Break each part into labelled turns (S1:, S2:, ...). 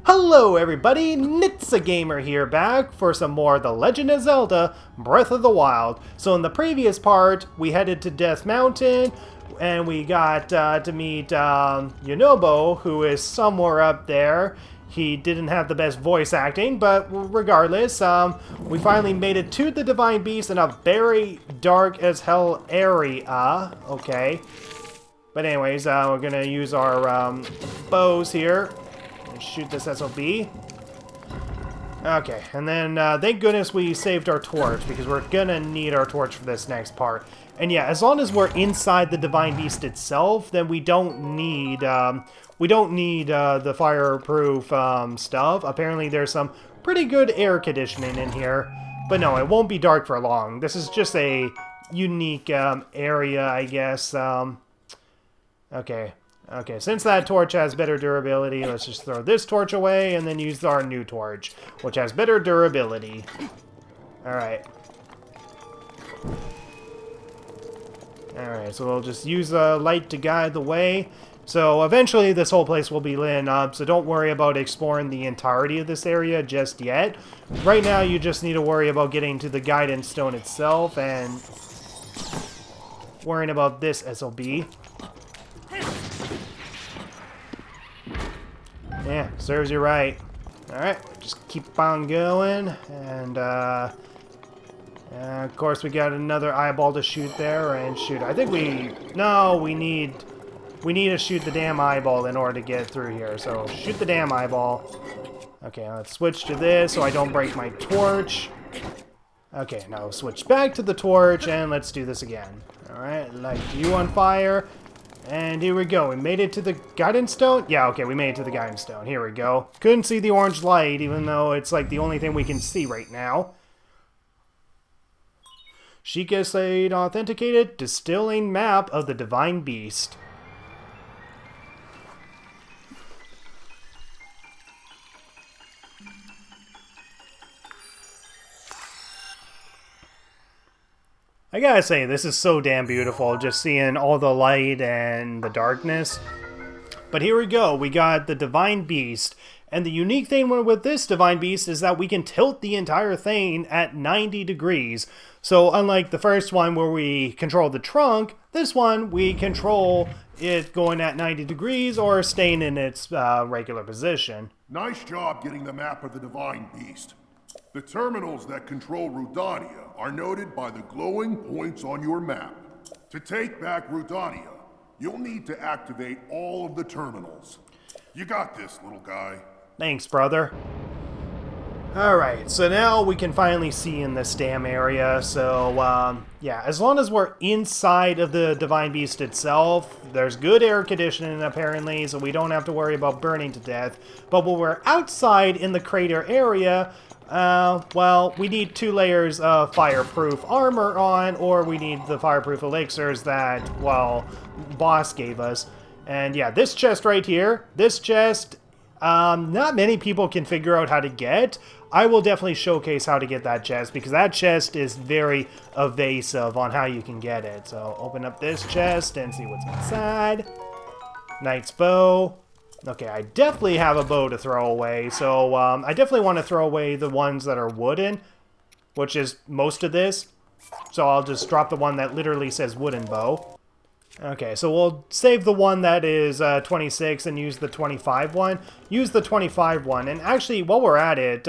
S1: Hello everybody, Nitsa Gamer here, back for some more The Legend of Zelda Breath of the Wild. So in the previous part, we headed to Death Mountain, and we got to meet Yunobo, who is somewhere up there. He didn't have the best voice acting, but regardless, we finally made it to the Divine Beast in a very dark as hell area. Okay. But anyways, we're gonna use our bows here. Shoot this SOB. Okay, and then thank goodness we saved our torch, because we're gonna need our torch for this next part. And yeah, as long as we're inside the Divine Beast itself, then we don't need the fireproof stuff. Apparently there's some pretty good air conditioning in here, but no, it won't be dark for long. This is just a unique area, I guess. Okay, since that torch has better durability, let's just throw this torch away and then use our new torch, which has better durability. Alright. Alright, so we'll just use a light to guide the way. So eventually this whole place will be lit up, so don't worry about exploring the entirety of this area just yet. Right now you just need to worry about getting to the guidance stone itself and worrying about this SOB. Yeah, serves you right. Alright, just keep on going, and of course we got another eyeball to shoot there, and shoot, I think we need to shoot the damn eyeball in order to get through here, so shoot the damn eyeball. Okay, let's switch to this so I don't break my torch. Okay, now switch back to the torch, and let's do this again. Alright, light you on fire. And here we go. We made it to the guidance stone? Yeah, okay, we made it to the guidance stone. Here we go. Couldn't see the orange light, even though it's like the only thing we can see right now. Sheikah Slate authenticated. Distilling map of the Divine Beast. I gotta say, this is so damn beautiful, just seeing all the light and the darkness. But here we go, we got the Divine Beast, and the unique thing with this Divine Beast is that we can tilt the entire thing at 90 degrees. So unlike the first one where we control the trunk, this one we control it going at 90 degrees or staying in its regular position.
S2: Nice job getting the map of the Divine Beast. The terminals that control Rudania are noted by the glowing points on your map. To take back Rudania, you'll need to activate all of the terminals. You got this, little guy.
S1: Thanks, brother. Alright, so now we can finally see in this damn area. So, yeah, as long as we're inside of the Divine Beast itself, there's good air conditioning apparently, so we don't have to worry about burning to death. But when we're outside in the crater area, well, we need 2 layers of fireproof armor on, or we need the fireproof elixirs that, well, boss gave us. And yeah, this chest right here, this chest, not many people can figure out how to get. I will definitely showcase how to get that chest, because that chest is very evasive on how you can get it. So open up this chest and see what's inside. Knight's bow. Okay, I definitely have a bow to throw away, so I definitely want to throw away the ones that are wooden, which is most of this. So I'll just drop the one that literally says wooden bow. Okay, so we'll save the one that is 26 and use the 25 one. Use the 25 one, and actually, while we're at it,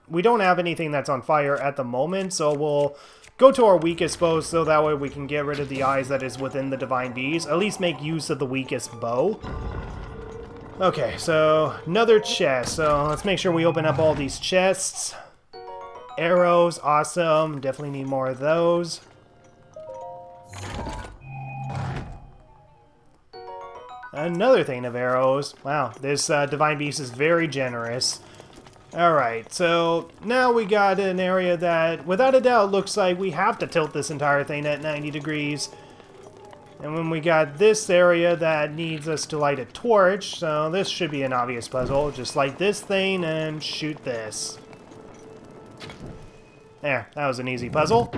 S1: we don't have anything that's on fire at the moment, so we'll go to our weakest bow, so that way we can get rid of the eyes that is within the Divine Beast. At least make use of the weakest bow. Okay, so another chest. So let's make sure we open up all these chests. Arrows, awesome. Definitely need more of those. Another thing of arrows. Wow, this Divine Beast is very generous. Alright, so now we got an area that, without a doubt, looks like we have to tilt this entire thing at 90 degrees. And when we got this area that needs us to light a torch, so this should be an obvious puzzle. Just light this thing and shoot this. There, that was an easy puzzle.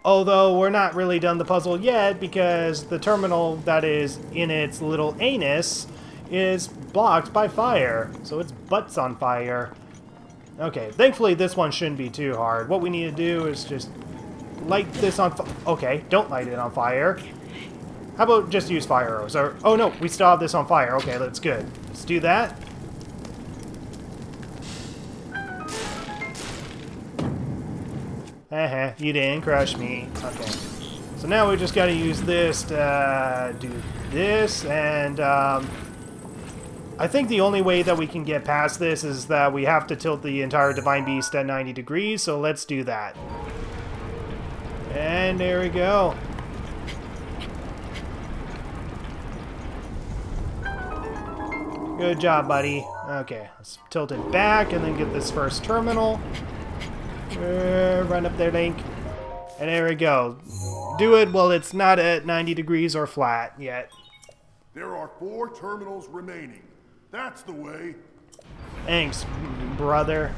S1: Although we're not really done the puzzle yet, because the terminal that is in its little anus is blocked by fire, so its butt's on fire. Okay, thankfully this one shouldn't be too hard. What we need to do is just light this on fire. Okay, don't light it on fire. How about just use fire arrows? Or, oh no, we still have this on fire. Okay, that's good. Let's do that. You didn't crush me. Okay. So now we just gotta use this to do this, and I think the only way that we can get past this is that we have to tilt the entire Divine Beast at 90 degrees, so let's do that. And there we go. Good job, buddy. Okay, let's tilt it back and then get this first terminal. Run up there, Link. And there we go. Do it while it's not at 90 degrees or flat yet.
S2: There are 4 terminals remaining. That's the way.
S1: Thanks, brother.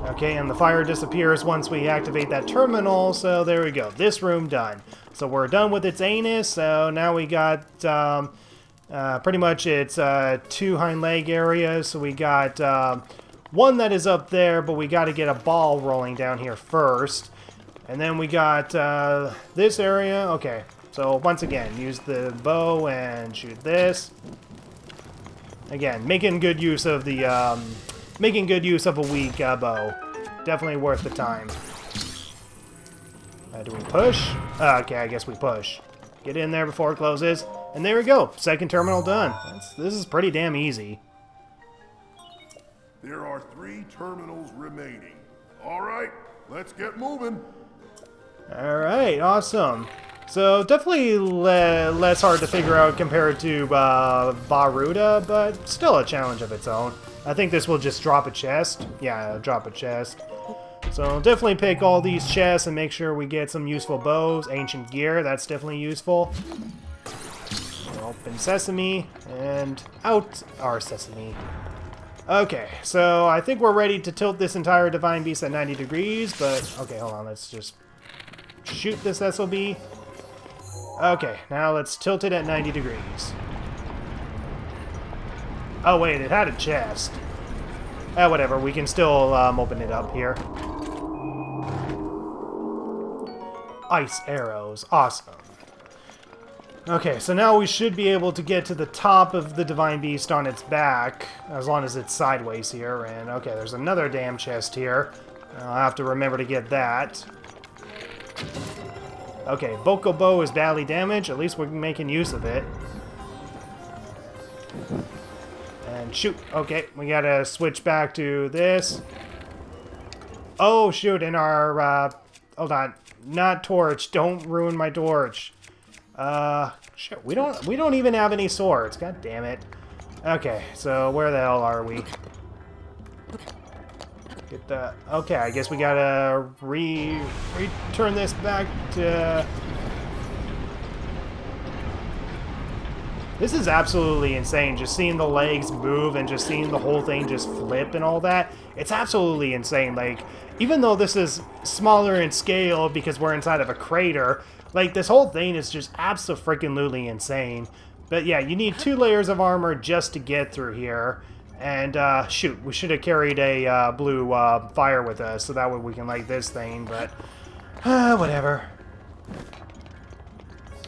S1: Okay, and the fire disappears once we activate that terminal, so there we go. This room done. So we're done with its anus, so now we got pretty much its 2 hind leg areas. So we got one that is up there, but we got to get a ball rolling down here first. And then we got this area. Okay, so once again, use the bow and shoot this. Again, making good use of the a weak bow. Definitely worth the time. Do we push? Okay, I guess we push. Get in there before it closes, and there we go. Second terminal done. This is pretty damn easy.
S2: There are 3 terminals remaining. All right, let's get moving.
S1: All right, awesome. So definitely less hard to figure out compared to Vah Rudania, but still a challenge of its own. I think this will just drop a chest. Yeah, drop a chest. So definitely pick all these chests and make sure we get some useful bows. Ancient gear, that's definitely useful. Open sesame, and out our sesame. Okay, so I think we're ready to tilt this entire Divine Beast at 90 degrees, but okay, hold on, let's just shoot this SOB. Okay, now let's tilt it at 90 degrees. Oh wait, it had a chest. Whatever, we can still open it up here. Ice arrows, awesome. Okay, so now we should be able to get to the top of the Divine Beast on its back, as long as it's sideways here, and okay, there's another damn chest here. I'll have to remember to get that. Okay, Vocal Bow is badly damaged, at least we're making use of it. And shoot, okay, we gotta switch back to this. Oh shoot, and our, hold on, not torch, don't ruin my torch. Shit, we don't even have any swords. God damn it. Okay, so where the hell are we? Get the... Okay, I guess we gotta return this back to... This is absolutely insane, just seeing the legs move and just seeing the whole thing just flip and all that. It's absolutely insane. Like, even though this is smaller in scale because we're inside of a crater, like, this whole thing is just abso-freaking-lutely insane. But yeah, you need 2 layers of armor just to get through here. And, shoot, we should have carried a blue fire with us, so that way we can light this thing, but... whatever.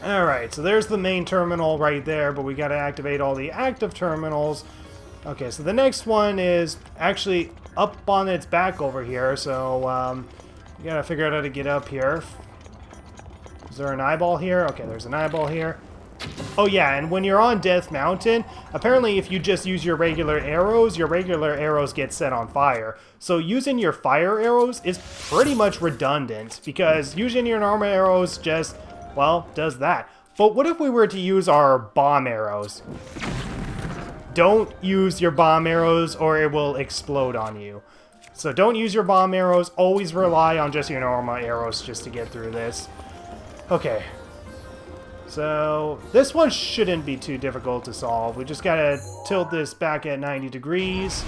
S1: Alright, so there's the main terminal right there, but we gotta activate all the active terminals. Okay, so the next one is actually up on its back over here, so, we gotta figure out how to get up here. Is there an eyeball here? Okay, there's an eyeball here. Oh yeah, and when you're on Death Mountain, apparently if you just use your regular arrows get set on fire. So using your fire arrows is pretty much redundant, because using your normal arrows just, well, does that. But what if we were to use our bomb arrows? Don't use your bomb arrows or it will explode on you. So don't use your bomb arrows, always rely on just your normal arrows just to get through this. Okay. So, this one shouldn't be too difficult to solve. We just gotta tilt this back at 90 degrees.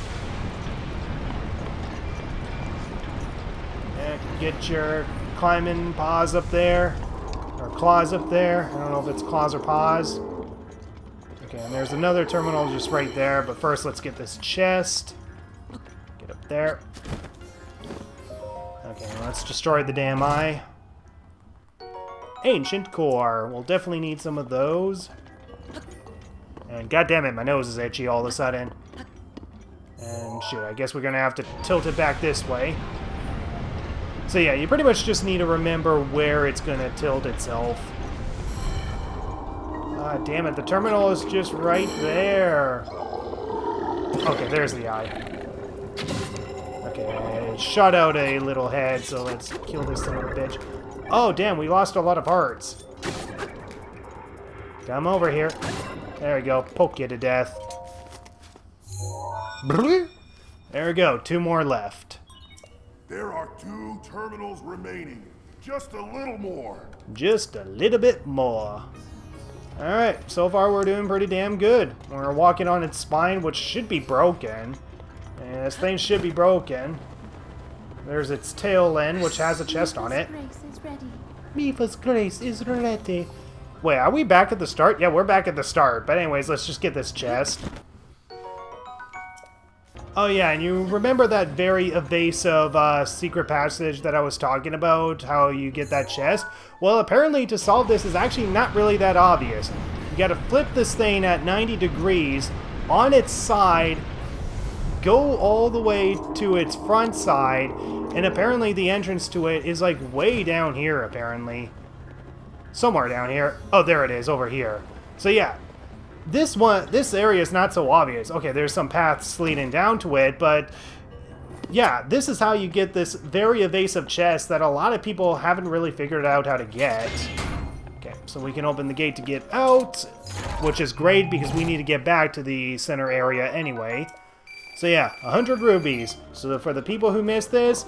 S1: And get your climbing paws up there. Or claws up there. I don't know if it's claws or paws. Okay, Okay, and there's another terminal just right there, but first let's get this chest. Get up there. Okay, let's destroy the damn eye. Ancient core. We'll definitely need some of those. And goddammit, my nose is itchy all of a sudden. And shoot, I guess we're gonna have to tilt it back this way. So yeah, you pretty much just need to remember where it's gonna tilt itself. Ah, damn it, the terminal is just right there. Okay, there's the eye. Okay, it shot out a little head, so let's kill this son of a bitch. Oh, damn, we lost a lot of hearts. Come over here. There we go, poke you to death. There we go, 2 more left.
S2: There are 2 terminals remaining. Just a little more.
S1: Just a little bit more. Alright, so far we're doing pretty damn good. We're walking on its spine, which should be broken. And this thing should be broken. There's its tail end, which has a chest on it. Mifa's grace is ready. Wait, are we back at the start? Yeah, we're back at the start. But anyways, let's just get this chest. Oh yeah, and you remember that very evasive secret passage that I was talking about? How you get that chest? Well, apparently to solve this is actually not really that obvious. You gotta flip this thing at 90 degrees on its side, go all the way to its front side, and apparently the entrance to it is like way down here, apparently. Somewhere down here. Oh, there it is, over here. So yeah. This area is not so obvious. Okay, there's some paths leading down to it, but yeah, this is how you get this very evasive chest that a lot of people haven't really figured out how to get. Okay, so we can open the gate to get out, which is great because we need to get back to the center area anyway. So yeah, 100 rubies. So for the people who missed this,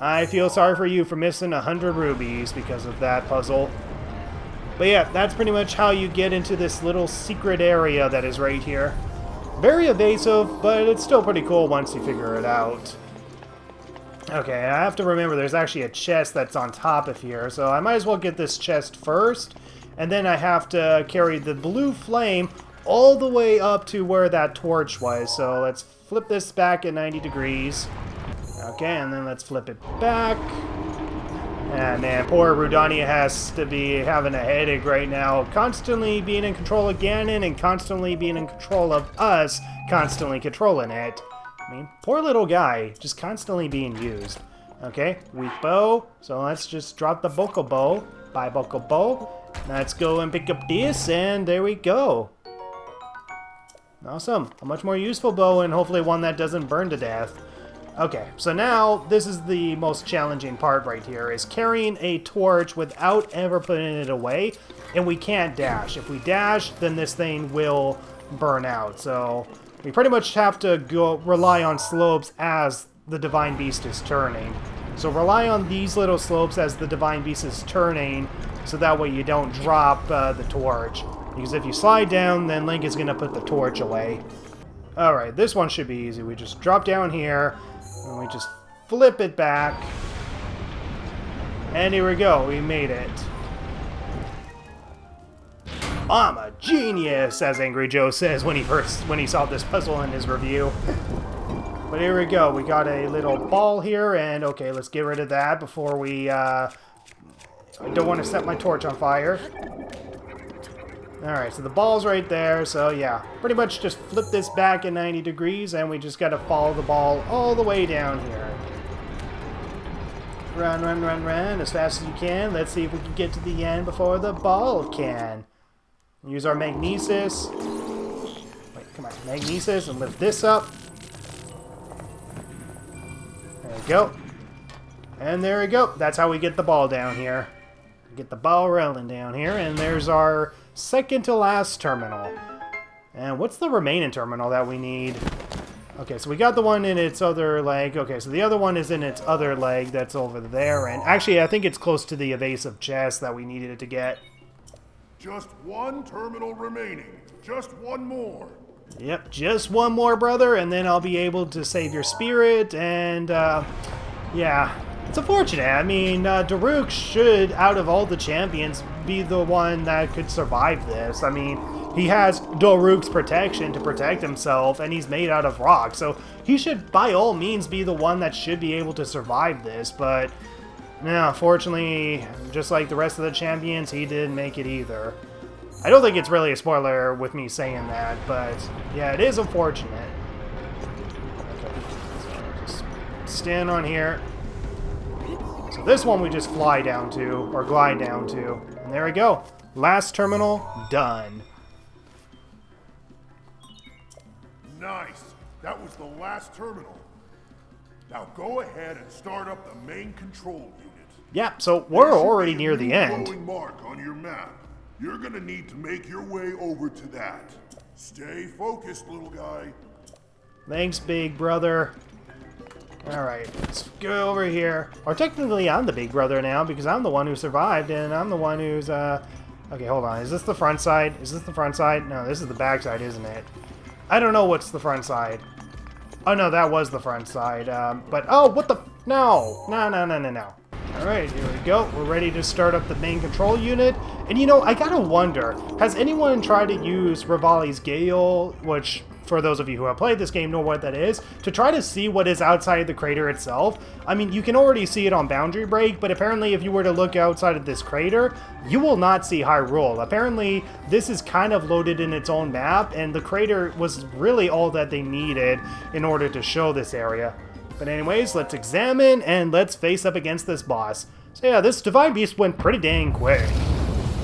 S1: I feel sorry for you for missing 100 rubies because of that puzzle. But yeah, that's pretty much how you get into this little secret area that is right here. Very evasive, but it's still pretty cool once you figure it out. Okay, I have to remember there's actually a chest that's on top of here, so I might as well get this chest first, and then I have to carry the blue flame all the way up to where that torch was. So let's flip this back at 90 degrees. Okay, and then let's flip it back. And man, poor Rudania has to be having a headache right now, constantly being in control of Ganon and constantly being in control of us, constantly controlling it. I mean, poor little guy, just constantly being used. Okay, weak bow, so let's just drop the Boko Bow. Bye, Boko Bow. Let's go and pick up this, and there we go. Awesome, a much more useful bow, and hopefully one that doesn't burn to death. Okay, so now this is the most challenging part right here, is carrying a torch without ever putting it away, and we can't dash. If we dash, then this thing will burn out. So we pretty much have to rely on slopes as the Divine Beast is turning. So rely on these little slopes as the Divine Beast is turning, so that way you don't drop the torch. Because if you slide down, then Link is going to put the torch away. Alright, this one should be easy. We just drop down here, and we just flip it back. And here we go, we made it. I'm a genius, as Angry Joe says when he saw this puzzle in his review. But here we go, we got a little ball here, and okay, let's get rid of that before we, I don't want to set my torch on fire. Alright, so the ball's right there, so yeah. Pretty much just flip this back at 90 degrees, and we just gotta follow the ball all the way down here. Run, run, run, run, as fast as you can. Let's see if we can get to the end before the ball can. Use our magnesis. Wait, come on, magnesis, and lift this up. There we go. And there we go. That's how we get the ball down here. Get the ball rolling down here, and there's our second to last terminal. And what's the remaining terminal that we need? Okay, so we got the one in its other leg. Okay, so the other one is in its other leg that's over there. And actually, I think it's close to the evasive chest that we needed it to get.
S2: Just one terminal remaining. Just one more.
S1: Yep, just one more, brother, and then I'll be able to save your spirit. And, yeah. It's unfortunate. I mean, Daruk should, out of all the champions, be the one that could survive this. I mean, he has Daruk's protection to protect himself, and he's made out of rock, so he should, by all means, be the one that should be able to survive this, but no, fortunately, just like the rest of the champions, he didn't make it either. I don't think it's really a spoiler with me saying that, but yeah, it is unfortunate. Okay, so just stand on here. So this one we just fly down to, or glide down to, and there we go. Last terminal, done.
S2: Nice. That was the last terminal. Now go ahead and start up the main control unit.
S1: Yeah, so we're already near the end.
S2: Glowing mark on your map. You're gonna need to make your way over to that. Stay focused, little guy.
S1: Thanks, big brother. Alright, let's go over here. Or technically, I'm the big brother now, because I'm the one who survived, and I'm the one who's, Okay, hold on. Is this the front side? Is this the front side? No, this is the back side, isn't it? I don't know what's the front side. Oh, no, that was the front side. But, oh, what the... No. No. Alright, here we go. We're ready to start up the main control unit. And, you know, I gotta wonder, has anyone tried to use Revali's Gale, which, for those of you who have played this game know what that is, to try to see what is outside the crater itself? I mean, you can already see it on Boundary Break, but apparently if you were to look outside of this crater, you will not see Hyrule. Apparently, this is kind of loaded in its own map, and the crater was really all that they needed in order to show this area. But anyways, let's examine, and let's face up against this boss. So yeah, this Divine Beast went pretty dang quick.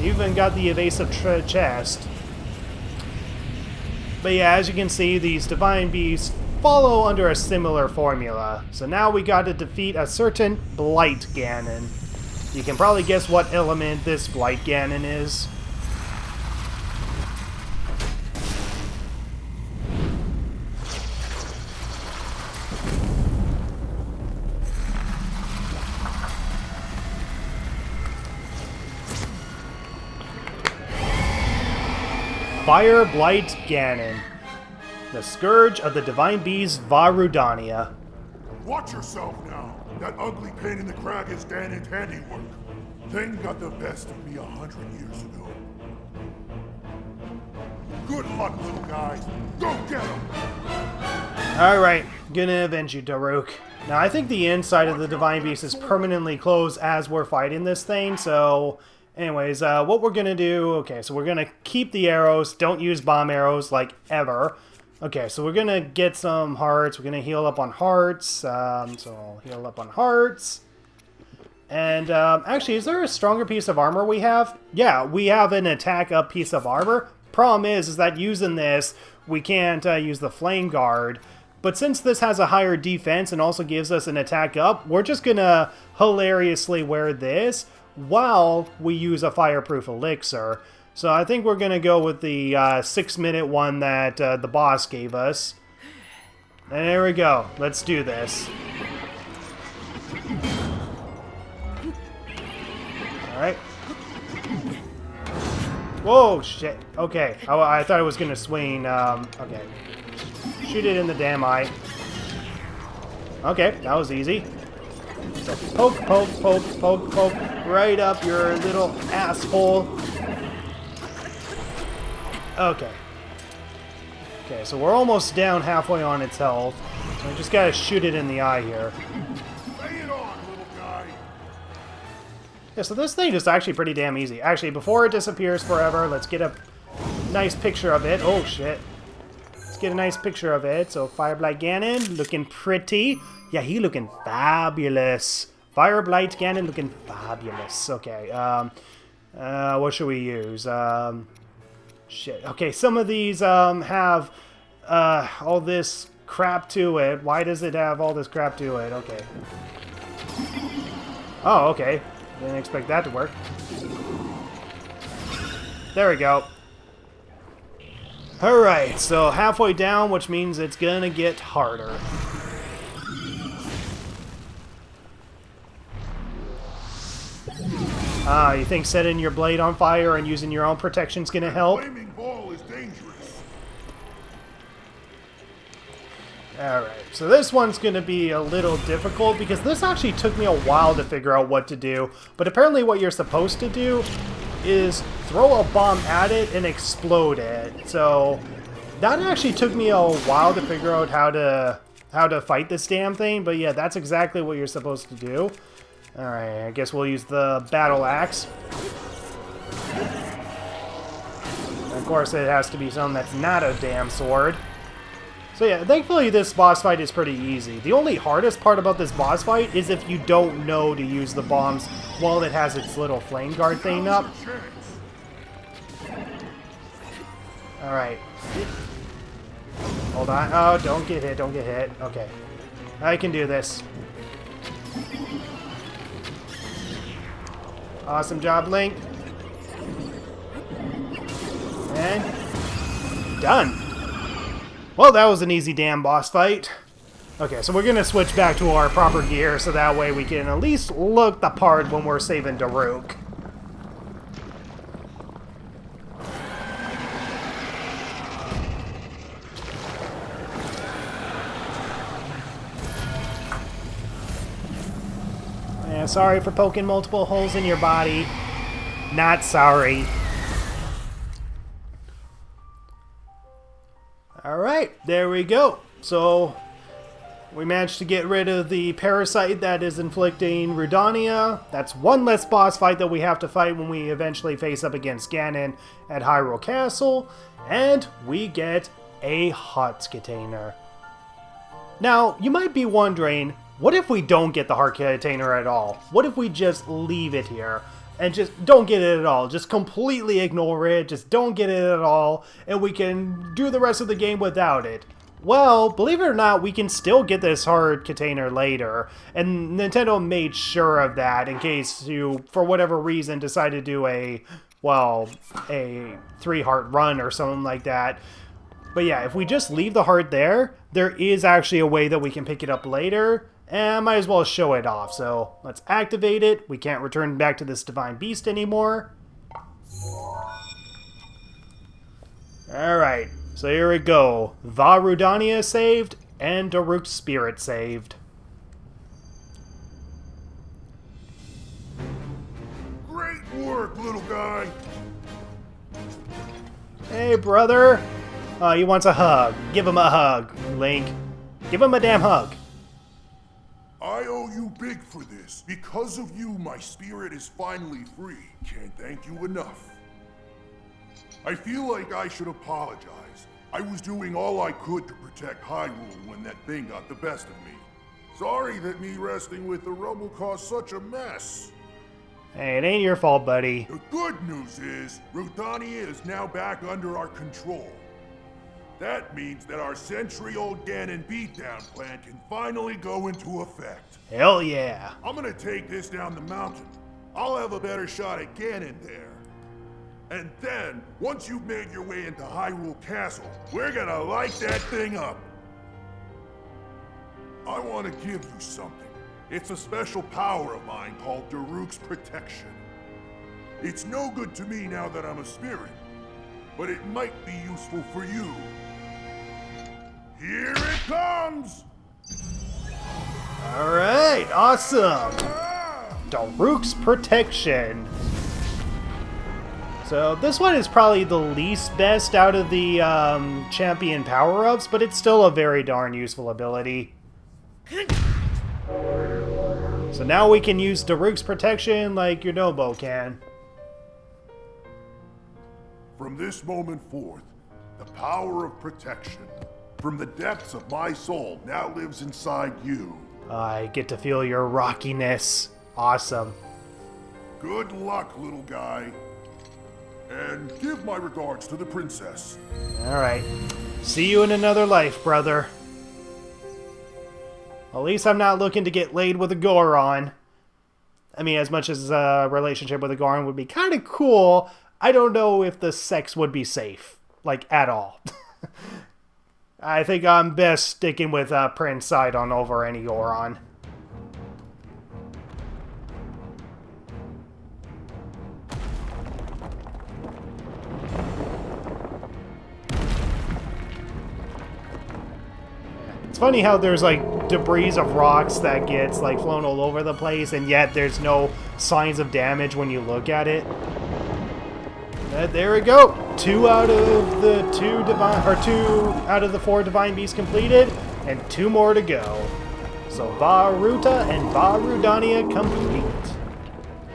S1: Even got the evasive chest. But yeah, as you can see, these Divine Beasts follow under a similar formula. So now we got to defeat a certain Blight Ganon. You can probably guess what element this Blight Ganon is. Fireblight Ganon, the scourge of the divine beast Vah Rudania.
S2: Watch yourself now. That ugly pain in the crag is Ganon's handiwork. Thing got the best of me 100 years ago. Good luck, little guy. Go get him!
S1: Alright, gonna avenge you, Daruk. Now, I think the inside of the divine beast is permanently closed as we're fighting this thing, so... Anyways, what we're gonna do... Okay, so we're gonna keep the arrows. Don't use bomb arrows, like, ever. Okay, so we're gonna get some hearts. We're gonna heal up on hearts. So I'll heal up on hearts. And, actually, is there a stronger piece of armor we have? Yeah, we have an attack up piece of armor. Problem is that using this, we can't use the Flame Guard. But since this has a higher defense and also gives us an attack up, we're just gonna hilariously wear this while we use a fireproof elixir. So I think we're going to go with the 6-minute one that the boss gave us. And there we go. Let's do this. Alright. Whoa, shit. Okay. I thought it was going to swing. Okay. Shoot it in the damn eye. Okay, that was easy. So poke, poke, poke, poke, poke, right up your little asshole. Okay. Okay, so we're almost down halfway on its health. So I just gotta shoot it in the eye here.
S2: Lay it on, little guy.
S1: Yeah, so this thing is actually pretty damn easy. Actually, before it disappears forever, let's get a nice picture of it. Oh, shit. Let's get a nice picture of it. So Fireblight Ganon, looking pretty. Yeah, he looking fabulous. Fireblight Ganon looking fabulous. Okay, what should we use? Shit. Okay, some of these have all this crap to it. Why does it have all this crap to it? Okay. Oh, okay. Didn't expect that to work. There we go. Alright, so halfway down, which means it's gonna get harder. You think setting your blade on fire and using your own protection's gonna help?
S2: Flaming ball is dangerous.
S1: Alright, so this one's gonna be a little difficult because this actually took me a while to figure out what to do. But apparently what you're supposed to do is throw a bomb at it and explode it. So that actually took me a while to figure out how to fight this damn thing. But yeah, that's exactly what you're supposed to do. Alright, I guess we'll use the battle axe. Of course, it has to be something that's not a damn sword. So yeah, thankfully this boss fight is pretty easy. The only hardest part about this boss fight is if you don't know to use the bombs while it has its little flame guard thing up. Alright. Hold on. Oh, don't get hit, don't get hit. Okay. I can do this. Awesome job, Link. And done. Well, that was an easy damn boss fight. Okay, so we're going to switch back to our proper gear so that way we can at least look the part when we're saving Daruk. Yeah, sorry for poking multiple holes in your body. Not sorry. Alright, there we go. So, we managed to get rid of the parasite that is inflicting Rudania. That's one less boss fight that we have to fight when we eventually face up against Ganon at Hyrule Castle. And we get a heart container. Now, you might be wondering, what if we don't get the heart container at all? What if we just leave it here? And just don't get it at all. Just completely ignore it. Just don't get it at all. And we can do the rest of the game without it. Well, believe it or not, we can still get this heart container later. And Nintendo made sure of that in case you, for whatever reason, decide to do a 3-heart run or something like that. But yeah, if we just leave the heart there, there is actually a way that we can pick it up later. And I might as well show it off. So let's activate it. We can't return back to this Divine Beast anymore. Alright, so here we go. Vah Rudania saved, and Daruk's spirit saved.
S2: Great work, little guy.
S1: Hey, brother. He wants a hug. Give him a hug, Link. Give him a damn hug.
S2: I owe you big for this. Because of you, my spirit is finally free. Can't thank you enough. I feel like I should apologize. I was doing all I could to protect Hyrule when that thing got the best of me. Sorry that me resting with the rubble caused such a mess.
S1: Hey, it ain't your fault, buddy.
S2: The good news is, Rudania is now back under our control. That means that our century-old Ganon beatdown plan can finally go into effect.
S1: Hell yeah.
S2: I'm gonna take this down the mountain. I'll have a better shot at Ganon there. And then, once you've made your way into Hyrule Castle, we're gonna light that thing up. I want to give you something. It's a special power of mine called Daruk's Protection. It's no good to me now that I'm a spirit, but it might be useful for you. Here it comes!
S1: Alright, awesome! Daruk's Protection. So this one is probably the least best out of the champion power-ups, but it's still a very darn useful ability. So now we can use Daruk's Protection like Yonobo can.
S2: From this moment forth, the power of protection from the depths of my soul now lives inside you.
S1: I get to feel your rockiness. Awesome.
S2: Good luck, little guy. And give my regards to the princess.
S1: Alright. See you in another life, brother. At least I'm not looking to get laid with a Goron. I mean, as much as a relationship with a Goron would be kind of cool, I don't know if the sex would be safe. Like, at all. I think I'm best sticking with Prince Sidon over any Goron. It's funny how there's like debris of rocks that gets like flown all over the place, and yet there's no signs of damage when you look at it. There we go. 2 out of the 2 out of the 4 divine beasts completed, and 2 more to go. So Vah Ruta and Vah Rudania complete.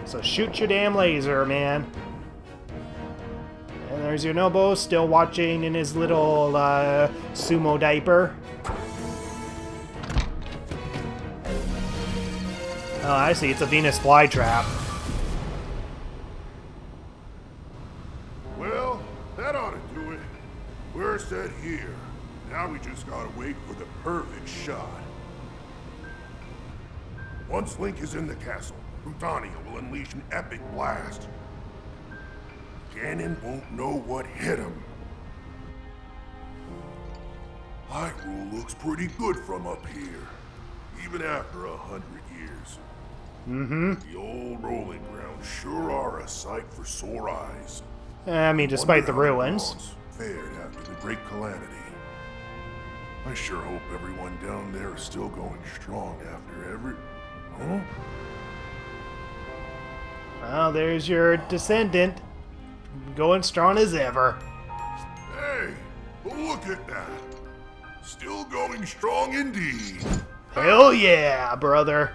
S1: So shoot your damn laser, man. And there's your Nobo still watching in his little sumo diaper. Oh, I see. It's a Venus flytrap.
S2: Well, that ought to do it. We're set here. Now we just gotta wait for the perfect shot. Once Link is in the castle, Rudania will unleash an epic blast. Ganon won't know what hit him. Hyrule looks pretty good from up here, even after 100 years. The old rolling grounds sure are a sight for sore eyes.
S1: I mean, despite the ruins.
S2: Fared after the Great Calamity. I sure hope everyone down there is still going strong after every... Huh?
S1: Well, there's your descendant. Going strong as ever.
S2: Hey, look at that. Still going strong indeed.
S1: Hell yeah, brother.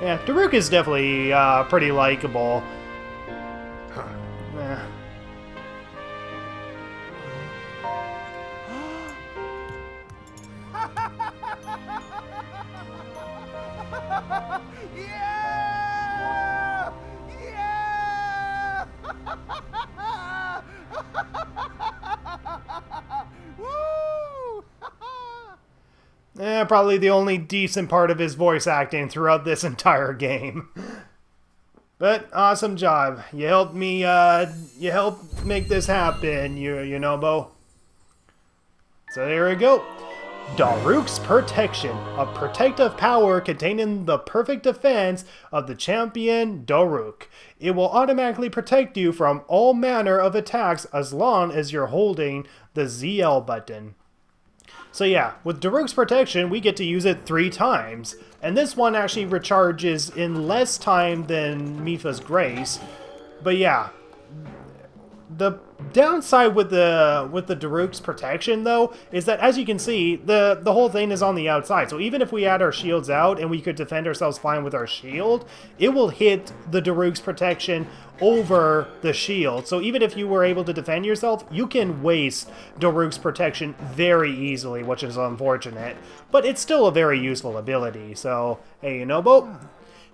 S1: Yeah, Daruk is definitely pretty likable. Eh.
S3: Yeah! Yeah! Woo!
S1: Probably the only decent part of his voice acting throughout this entire game. But awesome job. You helped me, you helped make this happen, you know, Bo. So there we go. Daruk's Protection, a protective power containing the perfect defense of the champion Daruk. It will automatically protect you from all manner of attacks as long as you're holding the ZL button. So yeah, with Daruk's Protection, we get to use it 3 times. And this one actually recharges in less time than Mipha's Grace. But yeah, the downside with the Daruk's Protection, though, is that, as you can see, the whole thing is on the outside. So even if we had our shields out and we could defend ourselves fine with our shield, it will hit the Daruk's Protection over the shield. So even if you were able to defend yourself, you can waste Daruk's Protection very easily, which is unfortunate. But it's still a very useful ability. So, hey, Nobo.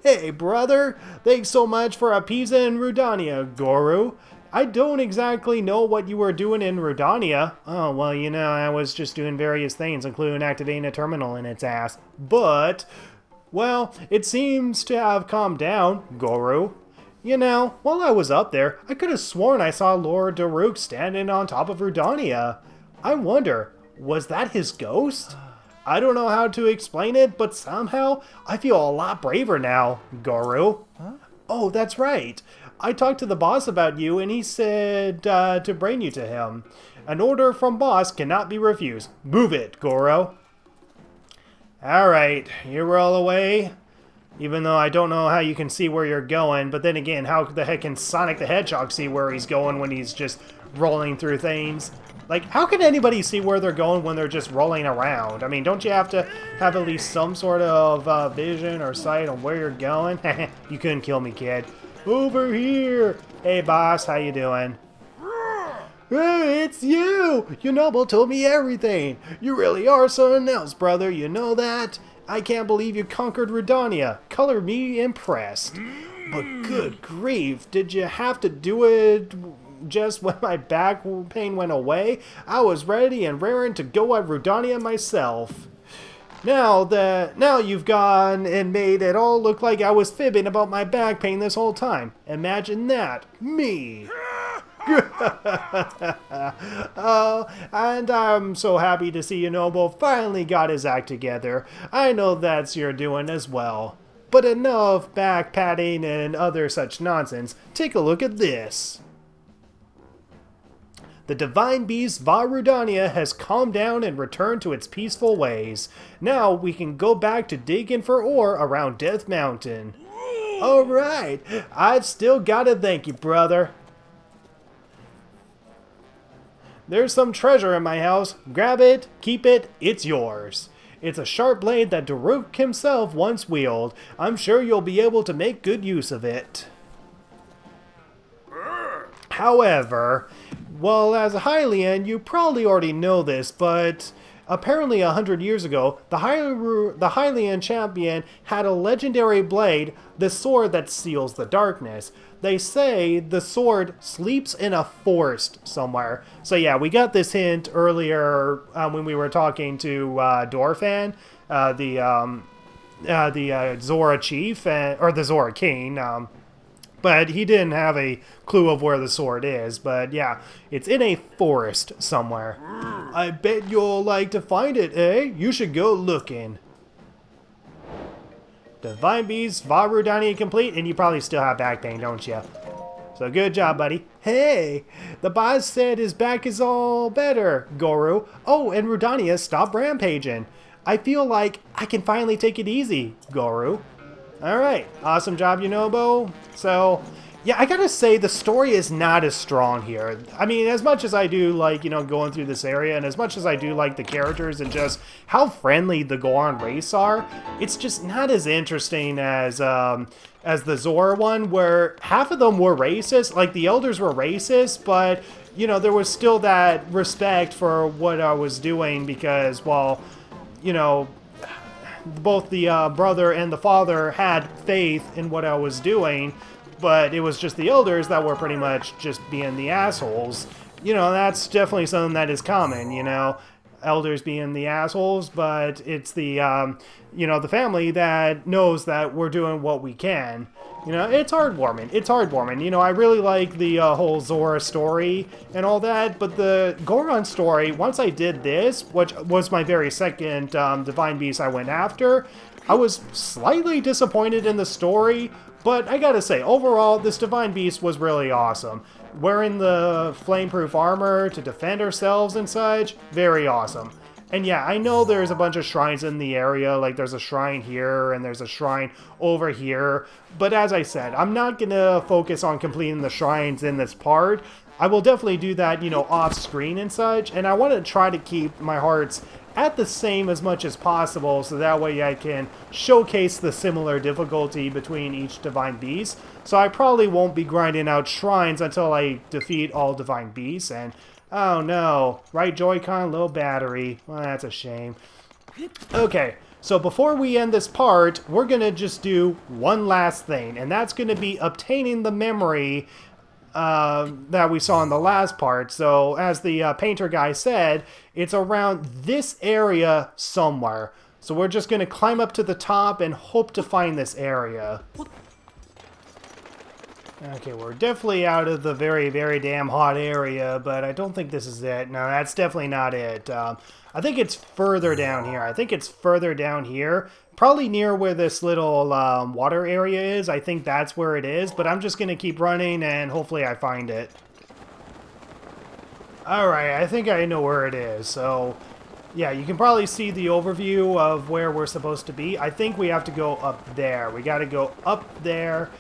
S1: Hey, brother. Thanks so much for appeasing Rudania, Goru. I don't exactly know what you were doing in Rudania. Oh, well, you know, I was just doing various things, including activating a terminal in its ass. But, well, it seems to have calmed down, Goru. You know, while I was up there, I could have sworn I saw Lord Daruk standing on top of Rudania. I wonder, was that his ghost? I don't know how to explain it, but somehow I feel a lot braver now, Goru. Huh? Oh, that's right. I talked to the boss about you, and he said to bring you to him. An order from boss cannot be refused. Move it, Goro. Alright, you roll away. Even though I don't know how you can see where you're going, but then again, how the heck can Sonic the Hedgehog see where he's going when he's just rolling through things? Like, how can anybody see where they're going when they're just rolling around? I mean, don't you have to have at least some sort of vision or sight on where you're going? You couldn't kill me, kid. Over here! Hey, boss, how you doing? Hey, it's you! Your noble told me everything! You really are something else, brother, you know that? I can't believe you conquered Rudania. Color me impressed. But good grief, did you have to do it just when my back pain went away? I was ready and raring to go at Rudania myself. Now you've gone and made it all look like I was fibbing about my back pain this whole time. Imagine that. Me. Oh, and I'm so happy to see Noble finally got his act together. I know that's your doing as well. But enough back patting and other such nonsense. Take a look at this. The divine beast Vah Rudania has calmed down and returned to its peaceful ways. Now we can go back to digging for ore around Death Mountain. Alright, I've still got to thank you, brother. There's some treasure in my house. Grab it, keep it, it's yours. It's a sharp blade that Daruk himself once wielded. I'm sure you'll be able to make good use of it. However, well, as a Hylian, you probably already know this, but apparently 100 years ago, the Hylian champion had a legendary blade, the sword that seals the darkness. They say the sword sleeps in a forest somewhere. So yeah, we got this hint earlier when we were talking to Dorfan, the Zora chief, or the Zora king. But he didn't have a clue of where the sword is. But yeah, it's in a forest somewhere. I bet you'll like to find it, eh? You should go looking. Divine Beast, Vah Rudania complete, and you probably still have back pain, don't you? So good job, buddy. Hey, the boss said his back is all better, Goru. Oh, and Rudania stopped rampaging. I feel like I can finally take it easy, Goru. Alright, awesome job, Yunobo. So, yeah, I gotta say, the story is not as strong here. I mean, as much as I do like, going through this area, and as much as I do like the characters and just how friendly the Goron race are, it's just not as interesting as the Zora one, where half of them were racist, like the elders were racist, but, there was still that respect for what I was doing because, well, both the brother and the father had faith in what I was doing, but it was just the elders that were pretty much just being the assholes. That's definitely something that is common, elders being the assholes, but it's the, the family that knows that we're doing what we can. It's heartwarming. It's heartwarming. I really like the whole Zora story and all that, but the Goron story, once I did this, which was my very second Divine Beast I went after, I was slightly disappointed in the story, but I gotta say, overall, this Divine Beast was really awesome. Wearing the flameproof armor to defend ourselves and such, very awesome. And yeah, I know there's a bunch of shrines in the area, like there's a shrine here and there's a shrine over here, but as I said, I'm not gonna focus on completing the shrines in this part. I will definitely do that, off screen and such, and I want to try to keep my hearts at the same as much as possible, so that way I can showcase the similar difficulty between each Divine Beast. So I probably won't be grinding out shrines until I defeat all Divine Beasts, and oh no, right Joy-Con, low battery. Well, that's a shame. Okay, so before we end this part, we're gonna just do one last thing, and that's gonna be obtaining the memory that we saw in the last part. So as the painter guy said, it's around this area somewhere. So we're just gonna climb up to the top and hope to find this area. Okay, we're definitely out of the very, very damn hot area, but I don't think this is it. No, that's definitely not it. I think it's further down here. I think it's further down here. Probably near where this little water area is. I think that's where it is, but I'm just going to keep running and hopefully I find it. Alright, I think I know where it is. So, yeah, you can probably see the overview of where we're supposed to be. I think we have to go up there. We got to go up there.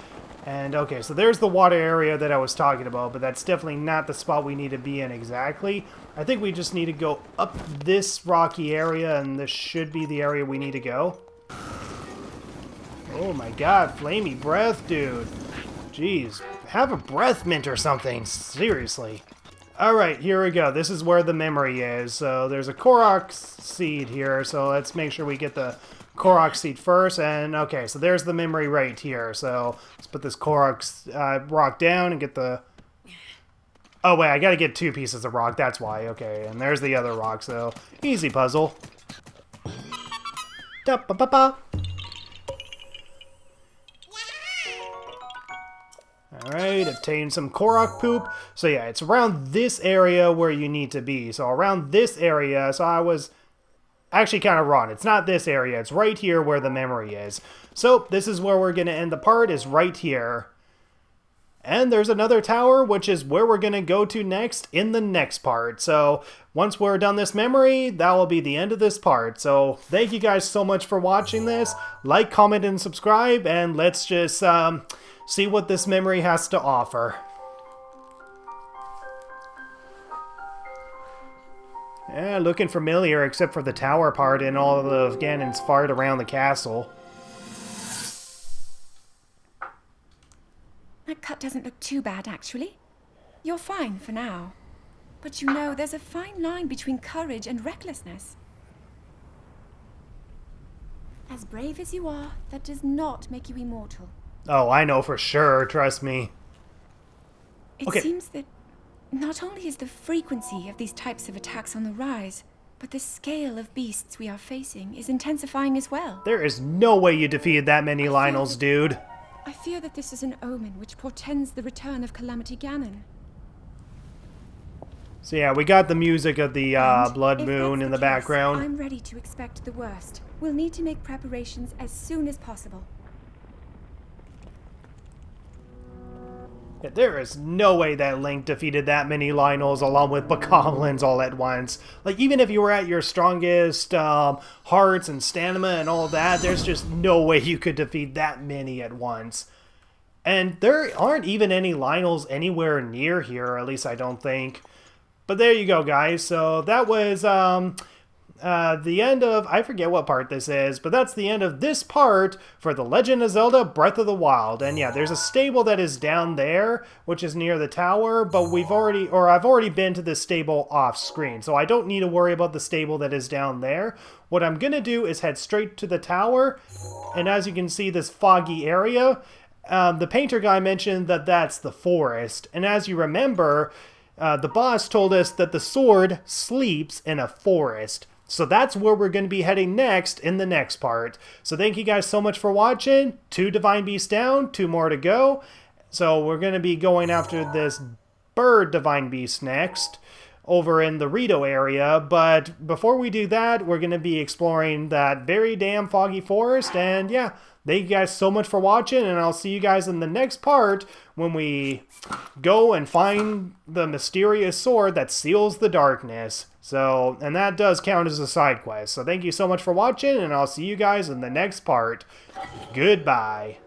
S1: And okay, so there's the water area that I was talking about, but that's definitely not the spot we need to be in exactly. I think we just need to go up this rocky area, and this should be the area we need to go. Oh my god, flamey breath, dude. Jeez, have a breath mint or something, seriously. Alright, here we go. This is where the memory is. So there's a Korok seed here, so let's make sure we get the Korok seed first, and okay, so there's the memory right here. So let's put this Korok rock down and get the... Oh wait, I gotta get 2 pieces of rock, that's why. Okay, and there's the other rock, so easy puzzle. Da-ba-ba-ba. Alright, obtain some Korok poop. So yeah, it's around this area where you need to be. So around this area, so I was... actually kind of wrong. It's not this area. It's right here where the memory is. So this is where we're going to end the part, is right here. And there's another tower, which is where we're going to go to next in the next part. So once we're done this memory, that will be the end of this part. So thank you guys so much for watching this. Like, comment, and subscribe, and let's just see what this memory has to offer. Yeah, looking familiar except for the tower part and all of Ganon's fart around the castle.
S4: That cut doesn't look too bad, actually. You're fine for now. But you know, there's a fine line between courage and recklessness. As brave as you are, that does not make you immortal.
S1: Oh, I know for sure, trust me.
S4: It seems that not only is the frequency of these types of attacks on the rise, but the scale of beasts we are facing is intensifying as well.
S1: There is no way you defeated that many Lionels, dude.
S4: I fear that this is an omen which portends the return of Calamity Ganon.
S1: So yeah, we got the music of the Blood Moon in the background.
S4: I'm ready to expect the worst. We'll need to make preparations as soon as possible.
S1: Yeah, there is no way that Link defeated that many Lionels along with Bokoblins all at once. Like, even if you were at your strongest hearts and stamina and all that, there's just no way you could defeat that many at once. And there aren't even any Lionels anywhere near here, or at least I don't think. But there you go, guys. So that was the end of, I forget what part this is, but that's the end of this part for The Legend of Zelda Breath of the Wild. And yeah, there's a stable that is down there, which is near the tower, but I've already been to this stable off screen, so I don't need to worry about the stable that is down there. What I'm gonna do is head straight to the tower, and as you can see, this foggy area, the painter guy mentioned that that's the forest, and as you remember, the boss told us that the sword sleeps in a forest. So that's where we're going to be heading next in the next part. So thank you guys so much for watching. 2 Divine Beasts down, 2 more to go. So we're going to be going after this bird Divine Beast next over in the Rito area. But before we do that, we're going to be exploring that very damn foggy forest. And yeah, thank you guys so much for watching, and I'll see you guys in the next part when we go and find the mysterious sword that seals the darkness. So, and that does count as a side quest. So thank you so much for watching, and I'll see you guys in the next part. Goodbye.